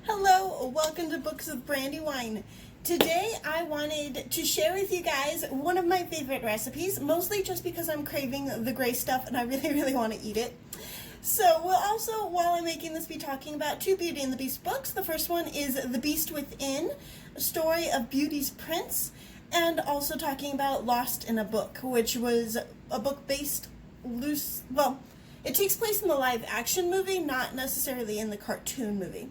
Hello, welcome to Books with Brandywine. Today I wanted to share with you guys one of my favorite recipes, mostly just because I'm craving the gray stuff and I really want to eat it. So we'll also, while I'm making this, be talking about two Beauty and the Beast books. The first one is The Beast Within, a story of Beauty's prince, and also talking about Lost in a Book, which was a book based loose, well, it takes place in the live action movie, not necessarily in the cartoon movie.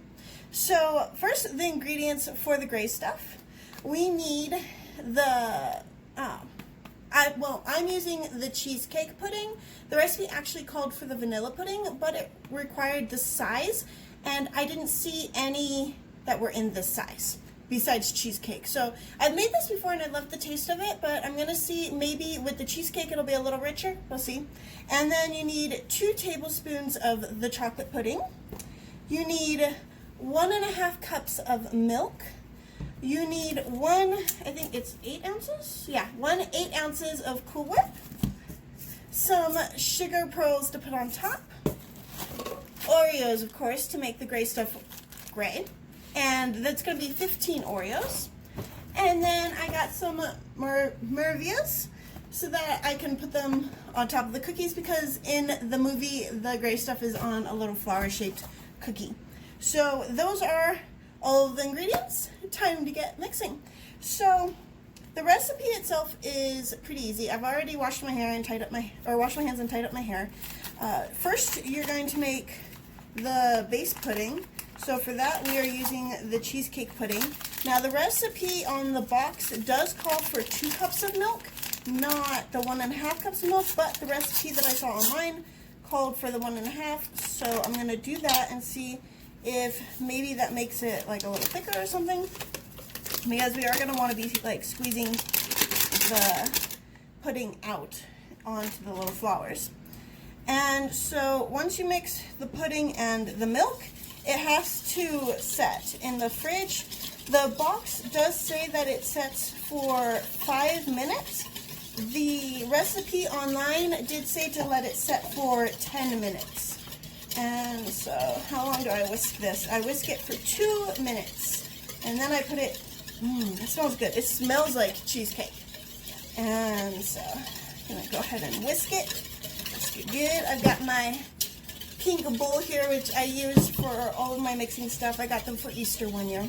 So first, the ingredients for the gray stuff. We need the, I'm using the cheesecake pudding. The recipe actually called for the vanilla pudding, but it required this size, and I didn't see any that were in this size besides cheesecake. So I've made this before and I love the taste of it, but I'm gonna see, maybe with the cheesecake it'll be a little richer. We'll see. And then you need 2 tablespoons of the chocolate pudding. You need 1.5 cups of milk. You need I think it's 8 ounces? Yeah, 8 ounces of Cool Whip. Some sugar pearls to put on top. Oreos, of course, to make the gray stuff gray. And that's going to be 15 Oreos. And then I got some Mervias so that I can put them on top of the cookies, because in the movie the gray stuff is on a little flower-shaped cookie. So those are all of the ingredients. Time to get mixing. So the recipe itself is pretty easy. I've already washed my hair and washed my hands and tied up my hair. First, you're going to make the base pudding. So for that, we are using the cheesecake pudding. Now the recipe on the box does call for 2 cups of milk, not the 1.5 cups of milk, but the recipe that I saw online called for the 1.5. So I'm going to do that and see if maybe that makes it like a little thicker or something, because we are going to want to be like squeezing the pudding out onto the little flowers. And so once you mix the pudding and the milk, it has to set in the fridge. The box does say that it sets for 5 minutes. The recipe online did say to let it set for 10 minutes. And so how long do I whisk this? I whisk it for 2 minutes. And then I put it, it smells good. It smells like cheesecake. And so I'm going to go ahead and whisk it. Whisk it good. I've got my pink bowl here, which I use for all of my mixing stuff. I got them for Easter one year.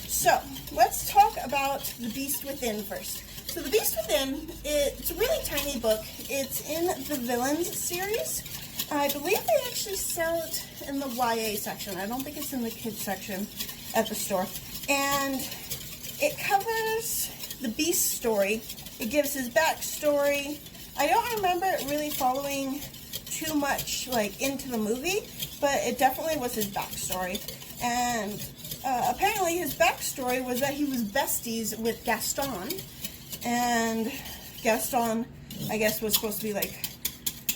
So let's talk about The Beast Within first. So The Beast Within, it's a really tiny book. It's in the Villains series. I believe they actually sell it in the YA section. I don't think it's in the kids section at the store. And it covers the Beast story. It gives his backstory. I don't remember it really following too much like into the movie, but it definitely was his backstory. And apparently his backstory was that he was besties with Gaston, and Gaston, I guess, was supposed to be like,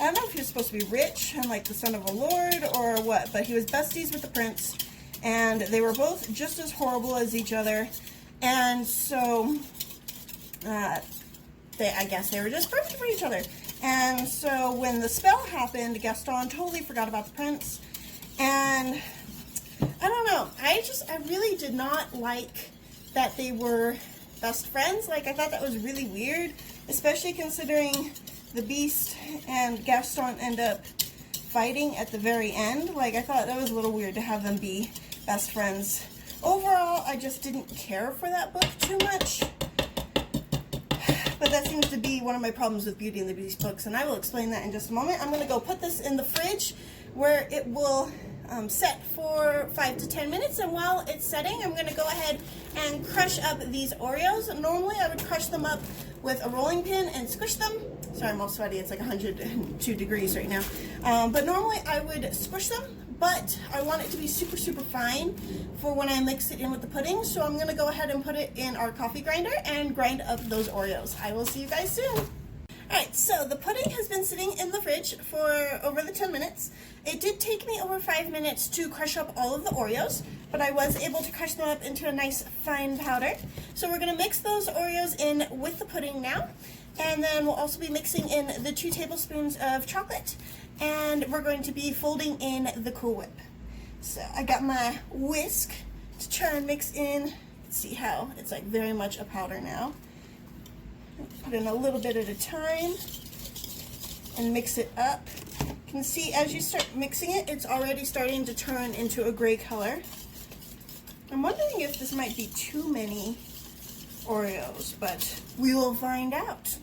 I don't know if he was supposed to be rich and like the son of a lord or what, but he was besties with the prince, and they were both just as horrible as each other. And so I guess they were just perfect for each other. And so when the spell happened, Gaston totally forgot about the prince. And I don't know, I really did not like that they were best friends. Like, I thought that was really weird, especially considering the Beast and Gaston end up fighting at the very end. Like, I thought that was a little weird to have them be best friends. Overall, I just didn't care for that book too much. But that seems to be one of my problems with Beauty and the Beast books, and I will explain that in just a moment. I'm going to go put this in the fridge where it will set for 5 to 10 minutes, and while it's setting, I'm going to go ahead and crush up these Oreos. Normally, I would crush them up with a rolling pin and squish them. Sorry, I'm all sweaty. It's like 102 degrees right now. But normally, I would squish them, but I want it to be super, super fine for when I mix it in with the pudding. So I'm going to go ahead and put it in our coffee grinder and grind up those Oreos. I will see you guys soon. Alright, so the pudding has been sitting in the fridge for over the 10 minutes. It did take me over 5 minutes to crush up all of the Oreos, but I was able to crush them up into a nice fine powder. So we're going to mix those Oreos in with the pudding now, and then we'll also be mixing in the 2 tablespoons of chocolate and we're going to be folding in the Cool Whip. So I got my whisk to try and mix in. See how it's like very much a powder now. Put in a little bit at a time and mix it up. You can see as you start mixing it, it's already starting to turn into a gray color. I'm wondering if this might be too many Oreos, but we will find out.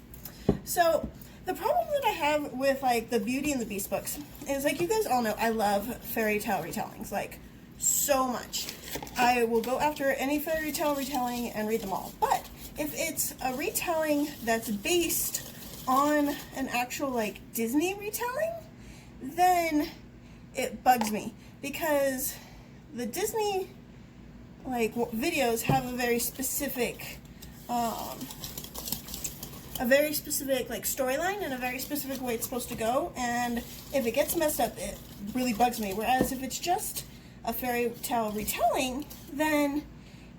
So the problem that I have with like the Beauty and the Beast books is, like you guys all know, I love fairy tale retellings, like so much. I will go after any fairy tale retelling and read them all. But if it's a retelling that's based on an actual like Disney retelling, then it bugs me, because the Disney like videos have a very specific like storyline and a very specific way it's supposed to go, and if it gets messed up, it really bugs me. Whereas if it's just a fairy tale retelling, then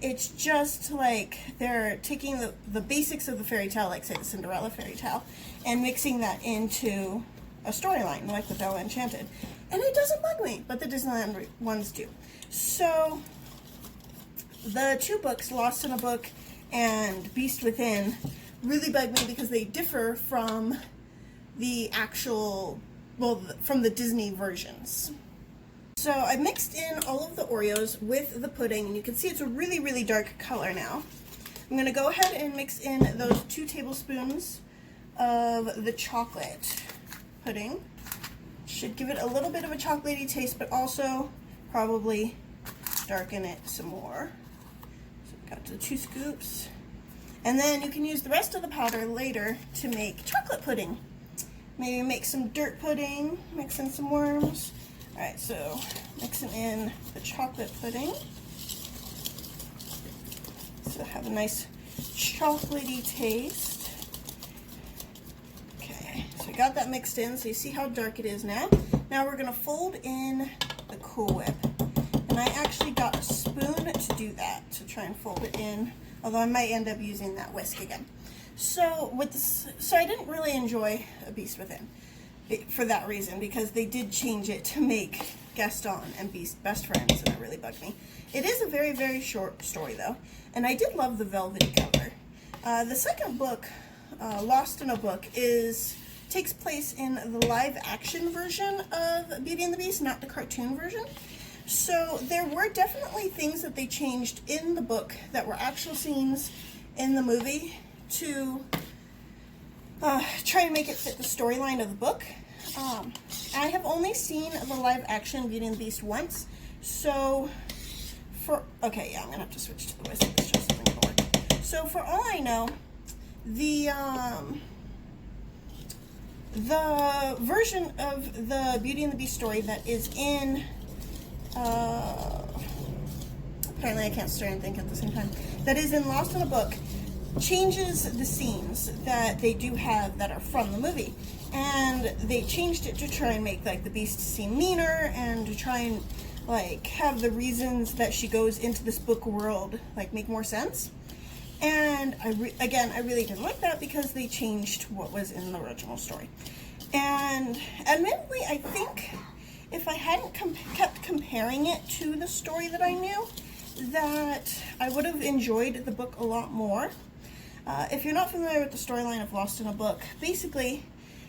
it's just like they're taking the basics of the fairy tale, like say the Cinderella fairy tale, and mixing that into a storyline like the Bella Enchanted, and it doesn't bug me, but the Disneyland ones do. So the two books, Lost in a Book and Beast Within, really bug me because they differ from the actual, well, from the Disney versions. So I mixed in all of the Oreos with the pudding, and you can see it's a really, really dark color now. I'm going to go ahead and mix in those 2 tablespoons of the chocolate pudding. Should give it a little bit of a chocolatey taste, but also probably darken it some more. So I've got the 2 scoops. And then you can use the rest of the powder later to make chocolate pudding. Maybe make some dirt pudding, mix in some worms. Alright, so mixing in the chocolate pudding. So have a nice chocolatey taste. Okay, so we got that mixed in, so you see how dark it is now. Now we're going to fold in the Cool Whip. And I actually got a spoon to do that, to try and fold it in, although I might end up using that whisk again. So with this, so I didn't really enjoy A Beast Within for that reason, because they did change it to make Gaston and Beast best friends, and it really bugged me. It is a very, very short story though, and I did love the velvety color. The second book, Lost in a Book, takes place in the live action version of Beauty and the Beast, not the cartoon version. So there were definitely things that they changed in the book that were actual scenes in the movie to try and make it fit the storyline of the book. I have only seen the live action Beauty and the Beast once, so okay, yeah, I'm gonna have to switch to the whisk. This just isn't gonna work. So for all I know, the version of the Beauty and the Beast story that is in apparently I can't stare and think at the same time, that is in Lost in a Book, changes the scenes that they do have that are from the movie, and they changed it to try and make like the Beast seem meaner, and to try and like have the reasons that she goes into this book world like make more sense. And I really didn't like that, because they changed what was in the original story. And admittedly, I think if I hadn't kept comparing it to the story that I knew, that I would have enjoyed the book a lot more. If you're not familiar with the storyline of Lost in a Book, basically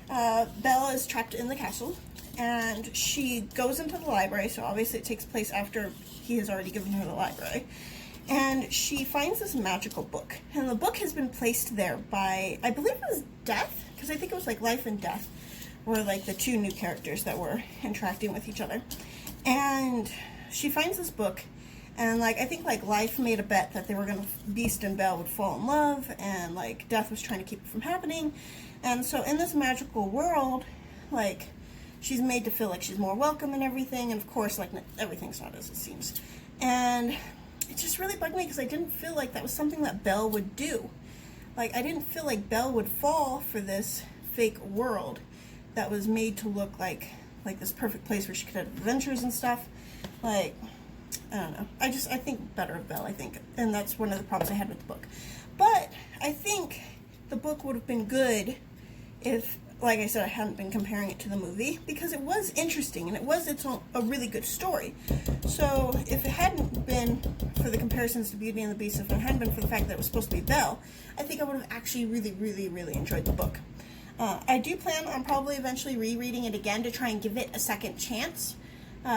Bella is trapped in the castle, and she goes into the library, so obviously it takes place after he has already given her the library, and she finds this magical book, and the book has been placed there by, I believe it was Death, because I think it was like Life and Death were like the 2 new characters that were interacting with each other. And she finds this book, and like I think like Life made a bet that they were gonna, Beast and Belle would fall in love, and like Death was trying to keep it from happening. And so in this magical world, like she's made to feel like she's more welcome and everything, and of course like everything's not as it seems. And it just really bugged me, because I didn't feel like that was something that Belle would do. Like I didn't feel like Belle would fall for this fake world that was made to look like this perfect place where she could have adventures and stuff. Like, I don't know. I think better of Belle, I think. And that's one of the problems I had with the book. But I think the book would have been good if like I said, I hadn't been comparing it to the movie because it was interesting and it was a really good story. So if it hadn't been for the comparisons to Beauty and the Beast, if it hadn't been for the fact that it was supposed to be Belle, I think I would have actually really enjoyed the book. I do plan on probably eventually rereading it again to try and give it a second chance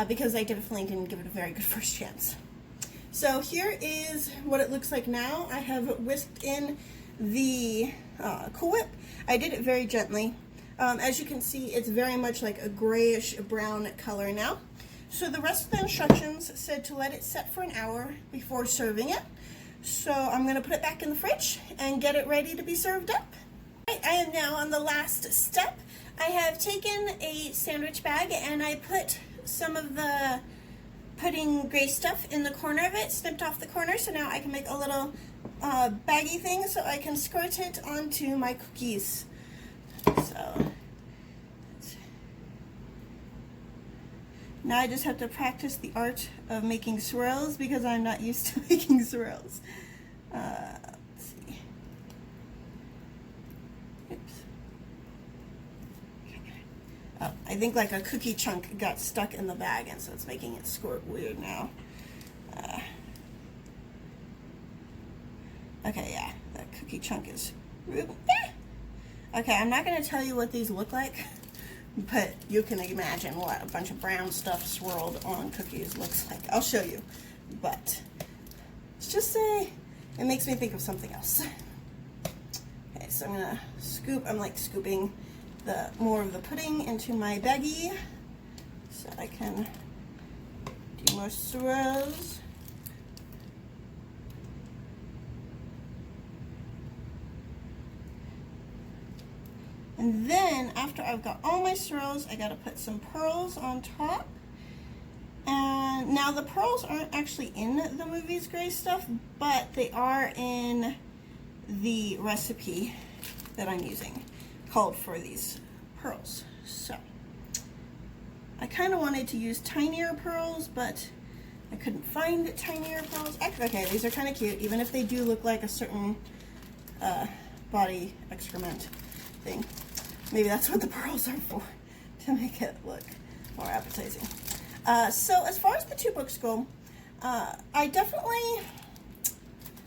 because I definitely didn't give it a very good first chance. So here is what it looks like now. I have whisked in the Cool Whip. I did it very gently. As you can see, it's very much like a grayish brown color now. So the rest of the instructions said to let it set for an hour before serving it. So I'm going to put it back in the fridge and get it ready to be served up. Right, I am now on the last step. I have taken a sandwich bag and I put some of the pudding gray stuff in the corner of it, snipped off the corner, so now I can make a little baggy thing so I can squirt it onto my cookies. So now I just have to practice the art of making swirls because I'm not used to making swirls. Let's see. Oops. Oh, I think like a cookie chunk got stuck in the bag and so it's making it squirt weird now. Okay, yeah, that cookie chunk is... Okay, I'm not going to tell you what these look like, but you can imagine what a bunch of brown stuff swirled on cookies looks like. I'll show you, but let's just say it makes me think of something else. Okay, so I'm going to scoop, I'm like scooping more of the pudding into my baggie so I can do more swirls. And then after I've got all my swirls, I gotta put some pearls on top. And now the pearls aren't actually in the movie's gray stuff, but they are in the recipe that I'm using, called for these pearls. So I kind of wanted to use tinier pearls, but I couldn't find tinier pearls. Okay, these are kind of cute, even if they do look like a certain body excrement thing. Maybe that's what the pearls are for, to make it look more appetizing. So as far as the two books go, I definitely,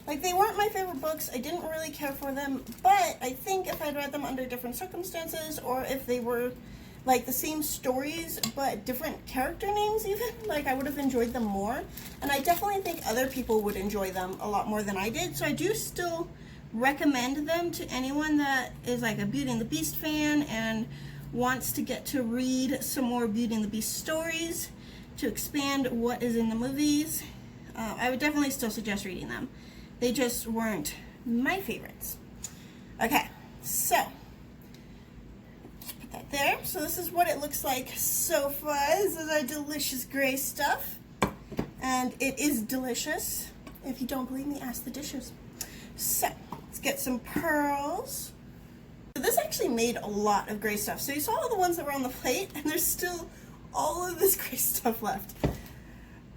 like, they weren't my favorite books. I didn't really care for them, but I think if I'd read them under different circumstances, or if they were like the same stories but different character names even, like, I would have enjoyed them more. And I definitely think other people would enjoy them a lot more than I did. So I do still recommend them to anyone that is like a Beauty and the Beast fan and wants to get to read some more Beauty and the Beast stories to expand what is in the movies. I would definitely still suggest reading them. They just weren't my favorites. Okay, so let's put that there. So this is what it looks like so far. This is our delicious gray stuff, and it is delicious. If you don't believe me, ask the dishes. So let's get some pearls. So this actually made a lot of gray stuff. So you saw all the ones that were on the plate, and there's still all of this gray stuff left.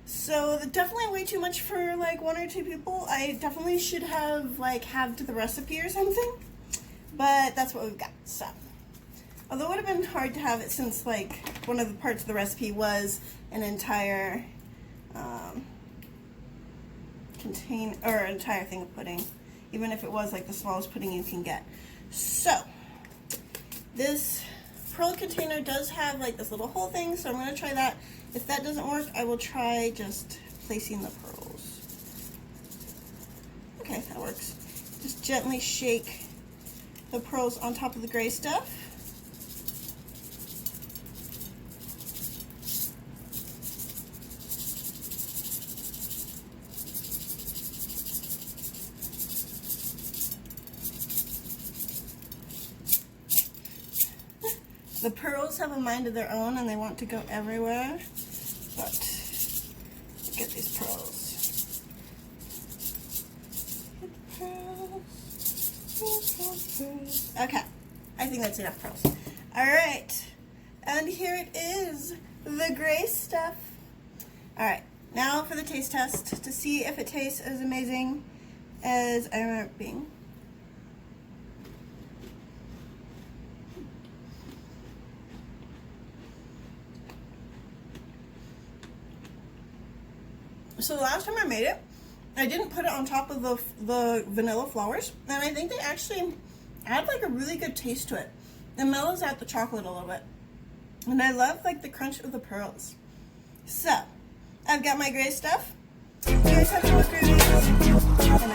So definitely way too much for like one or two people. I definitely should have like halved the recipe or something, but that's what we've got. So although it would have been hard to have it since like one of the parts of the recipe was an entire entire thing of pudding, even if it was like the smallest pudding you can get. So this pearl container does have like this little hole thing, so I'm going to try that. If that doesn't work, I will try just placing the pearls. Okay, that works. Just gently shake the pearls on top of the gray stuff. The pearls have a mind of their own and they want to go everywhere, but get these pearls. Okay, I think that's enough pearls. Alright, and here it is, the gray stuff. Alright, now for the taste test to see if it tastes as amazing as I remember it being. So the last time I made it, I didn't put it on top of the vanilla flowers, and I think they actually add like a really good taste to it. It mellows out the chocolate a little bit. And I love like the crunch of the pearls. So, I've got my gray stuff. You guys have to look through these, and